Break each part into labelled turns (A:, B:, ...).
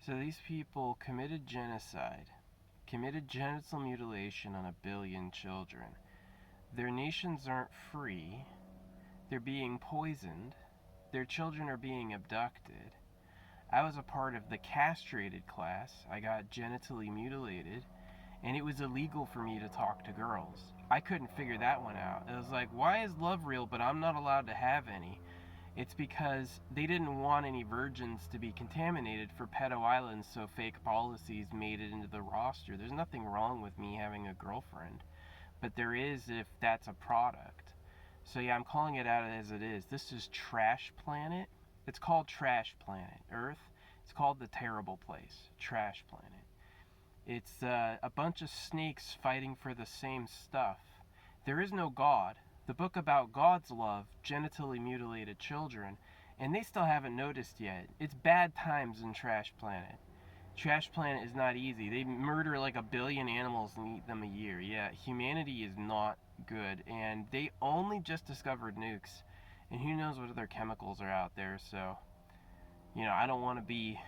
A: So these people committed genocide, committed genital mutilation on 1 billion children. Their nations aren't free. They're being poisoned. Their children are being abducted. I was a part of the castrated class. I got genitally mutilated, and it was illegal for me to talk to girls. I couldn't figure that one out. It was like, why is love real, but I'm not allowed to have any? It's because they didn't want any virgins to be contaminated for pedo islands, so fake policies made it into the roster. There's nothing wrong with me having a girlfriend, but there is if that's a product. So yeah, I'm calling it out as it is. This is Trash Planet. It's called Trash Planet. Earth, it's called the terrible place. Trash Planet. It's a bunch of snakes fighting for the same stuff. There is no God. The book about God's love, genitally mutilated children, and they still haven't noticed yet. It's bad times in Trash Planet. Trash Planet is not easy. They murder like 1 billion animals and eat them a year. Yeah, humanity is not good, and they only just discovered nukes, and who knows what other chemicals are out there. So, I don't want to be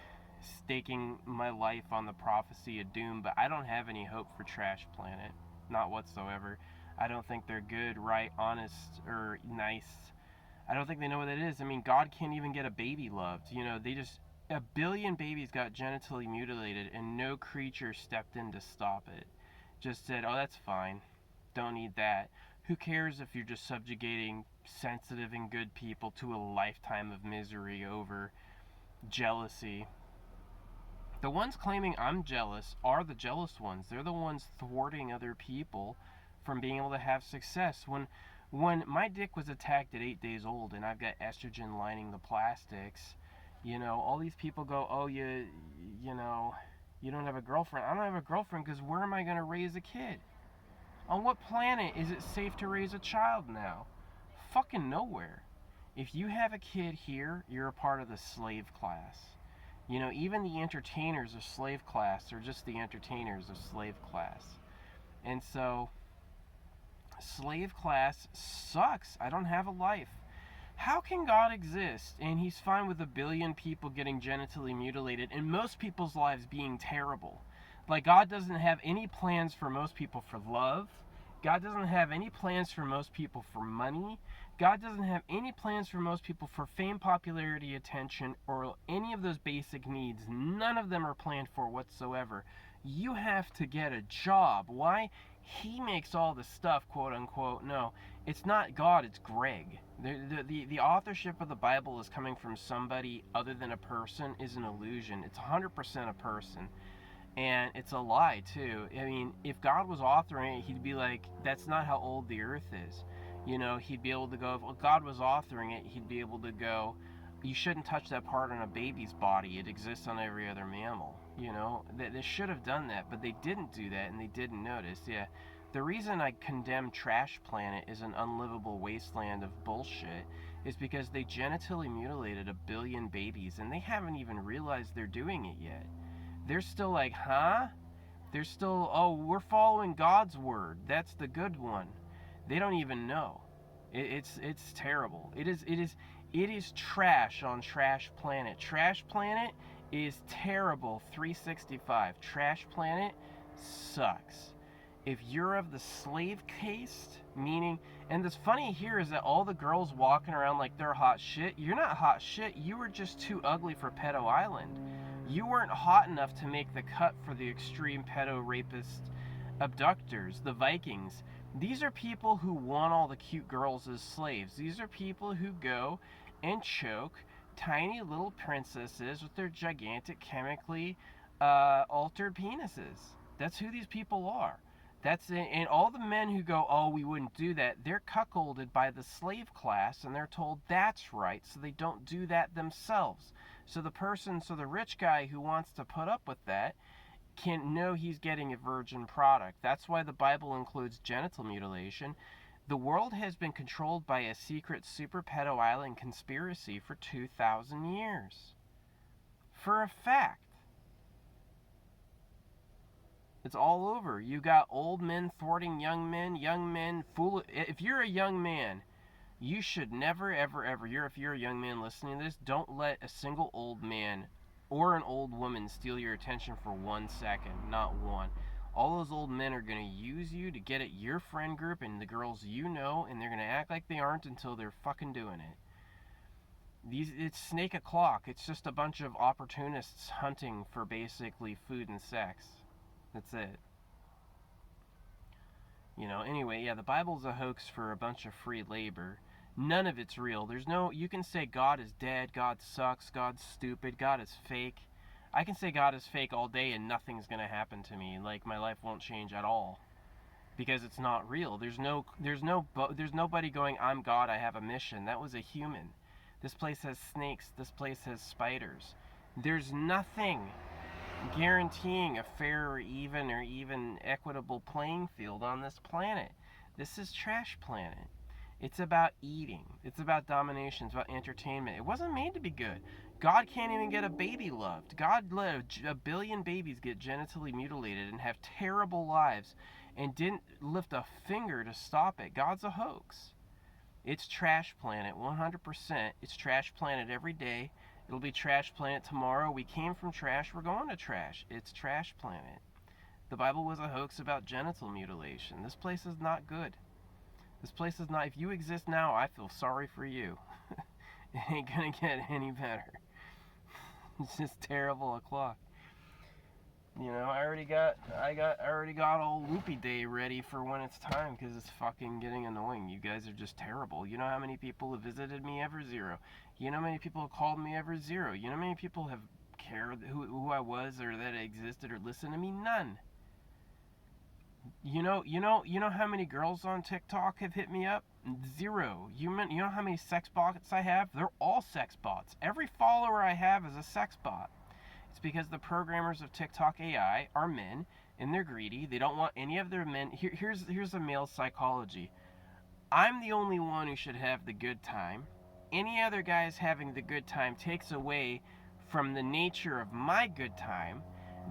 A: staking my life on the prophecy of doom, but I don't have any hope for Trash Planet. Not whatsoever. I don't think they're good, right, honest, or nice. I don't think they know what it is. I mean, God can't even get a baby loved. They just 1 billion babies got genitally mutilated, and no creature stepped in to stop it. Just said, oh, that's fine. Don't need that. Who cares if you're just subjugating sensitive and good people to a lifetime of misery over jealousy? The ones claiming I'm jealous are the jealous ones. They're the ones thwarting other people from being able to have success. When my dick was attacked at 8 days old and I've got estrogen lining the plastics, all these people go, oh, you don't have a girlfriend. I don't have a girlfriend because where am I going to raise a kid? On what planet is it safe to raise a child now? Fucking nowhere. If you have a kid here, you're a part of the slave class. Even the entertainers of slave class are just the entertainers of slave class. And so, slave class sucks. I don't have a life. How can God exist and he's fine with 1 billion people getting genitally mutilated and most people's lives being terrible? Like, God doesn't have any plans for most people for love. God doesn't have any plans for most people for money. God doesn't have any plans for most people for fame, popularity, attention, or any of those basic needs. None of them are planned for whatsoever. You have to get a job. Why? He makes all the stuff, quote unquote. No, it's not God, it's Greg. The authorship of the Bible is coming from somebody other than a person is an illusion. It's 100% a person. And it's a lie, too. I mean, if God was authoring it, he'd be like, that's not how old the earth is. He'd be able to go, if God was authoring it, he'd be able to go, you shouldn't touch that part on a baby's body. It exists on every other mammal. They should have done that, but they didn't do that, and they didn't notice. Yeah, the reason I condemn Trash Planet as an unlivable wasteland of bullshit is because they genitally mutilated 1 billion babies, and they haven't even realized they're doing it yet. They're still like, huh? They're still, oh, we're following God's word. That's the good one. They don't even know. It's terrible. It is trash on Trash Planet. Trash Planet is terrible. 365. Trash Planet sucks. If you're of the slave caste, meaning, and what's funny here is that all the girls walking around like they're hot shit, you're not hot shit. You were just too ugly for Pedo Island. You weren't hot enough to make the cut for the extreme pedo rapist abductors, the Vikings. These are people who want all the cute girls as slaves. These are people who go and choke tiny little princesses with their gigantic chemically altered penises. That's who these people are. And all the men who go, oh, we wouldn't do that, they're cuckolded by the slave class and they're told that's right, so they don't do that themselves. So the rich guy who wants to put up with that can know he's getting a virgin product. That's why the Bible includes genital mutilation. The world has been controlled by a secret super pedo island conspiracy for 2,000 years. For a fact. It's all over. You got old men thwarting young men fool. If you're a young man, you should never, ever, ever, if you're a young man listening to this, don't let a single old man or an old woman steal your attention for 1 second, not one. All those old men are going to use you to get at your friend group and the girls you know, and they're going to act like they aren't until they're fucking doing it. It's snake o'clock. It's just a bunch of opportunists hunting for basically food and sex. That's it. Anyway, yeah, the Bible's a hoax for a bunch of free labor. None of it's real. You can say God is dead, God sucks, God's stupid, God is fake. I can say God is fake all day and nothing's going to happen to me. Like, my life won't change at all. Because it's not real. There's nobody going, I'm God, I have a mission. That was a human. This place has snakes. This place has spiders. There's nothing guaranteeing a fair or even equitable playing field on this planet. This is Trash Planet. It's about eating. It's about domination. It's about entertainment. It wasn't made to be good. God can't even get a baby loved. God let a billion babies get genitally mutilated and have terrible lives and didn't lift a finger to stop it. God's a hoax. It's Trash Planet, 100%. It's Trash Planet every day. It'll be Trash Planet tomorrow. We came from trash. We're going to trash. It's Trash Planet. The Bible was a hoax about genital mutilation. This place is not good. This place is not. If you exist now, I feel sorry for you. It ain't gonna get any better. It's just terrible o'clock. I already got old Whoopie Day ready for when it's time, because it's fucking getting annoying. You guys are just terrible. You know how many people have visited me? Ever? Zero. You know how many people have called me? Ever? Zero. You know how many people have cared who I was or that I existed or listened to me? None. You know how many girls on TikTok have hit me up? Zero. You know how many sex bots I have? They're all sex bots. Every follower I have is a sex bot. It's because the programmers of TikTok AI are men, and they're greedy. They don't want any of their men. Here's a male psychology. I'm the only one who should have the good time. Any other guys having the good time takes away from the nature of my good time.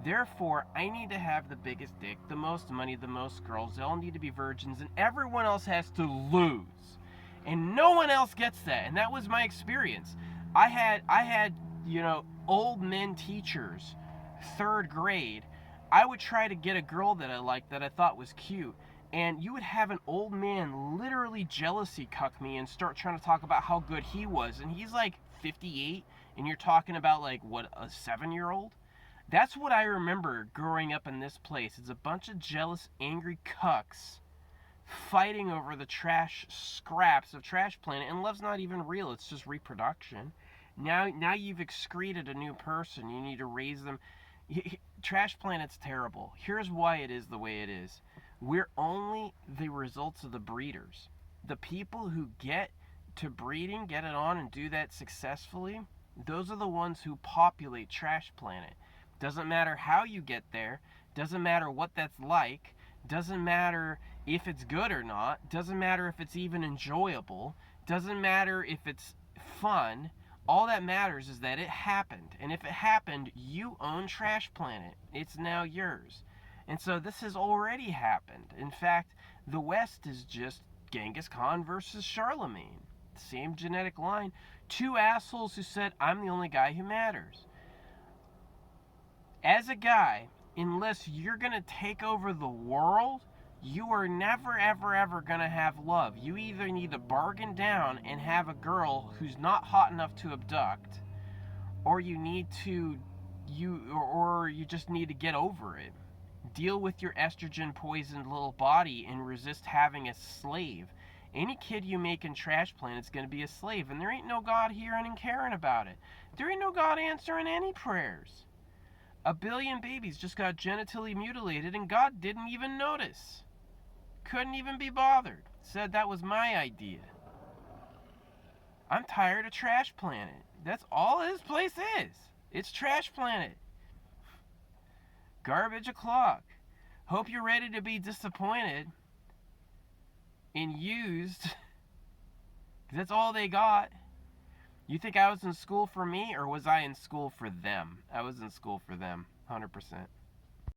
A: Therefore, I need to have the biggest dick, the most money, the most girls. They all need to be virgins, and everyone else has to lose. And no one else gets that. And that was my experience. I had old men teachers, 3rd grade. I would try to get a girl that I liked, that I thought was cute, and you would have an old man literally jealousy cuck me and start trying to talk about how good he was. And he's like 58, and you're talking about like, what, a 7-year-old? That's what I remember growing up in this place. It's a bunch of jealous, angry cucks fighting over the trash scraps of Trash Planet. And love's not even real. It's just reproduction. Now you've excreted a new person. You need to raise them. Trash Planet's terrible. Here's why it is the way it is. We're only the results of the breeders. The people who get to breeding, get it on, and do that successfully, those are the ones who populate Trash Planet. Doesn't matter how you get there. Doesn't matter what that's like. Doesn't matter if it's good or not. Doesn't matter if it's even enjoyable. Doesn't matter if it's fun. All that matters is that it happened. And if it happened, you own Trash Planet. It's now yours. And so this has already happened. In fact, the West is just Genghis Khan versus Charlemagne. Same genetic line. 2 assholes who said, I'm the only guy who matters. As a guy, unless you're going to take over the world, you are never, ever, ever going to have love. You either need to bargain down and have a girl who's not hot enough to abduct, or you just need to get over it. Deal with your estrogen poisoned little body and resist having a slave. Any kid you make in Trash Planet's going to be a slave, and there ain't no God hearing and caring about it. There ain't no God answering any prayers. 1 billion babies just got genitally mutilated, and God didn't even notice. Couldn't even be bothered. Said that was my idea. I'm tired of Trash Planet. That's all this place is. It's Trash Planet. Garbage o'clock. Hope you're ready to be disappointed and used. 'Cause that's all they got. You think I was in school for me, or was I in school for them? I was in school for them, 100%.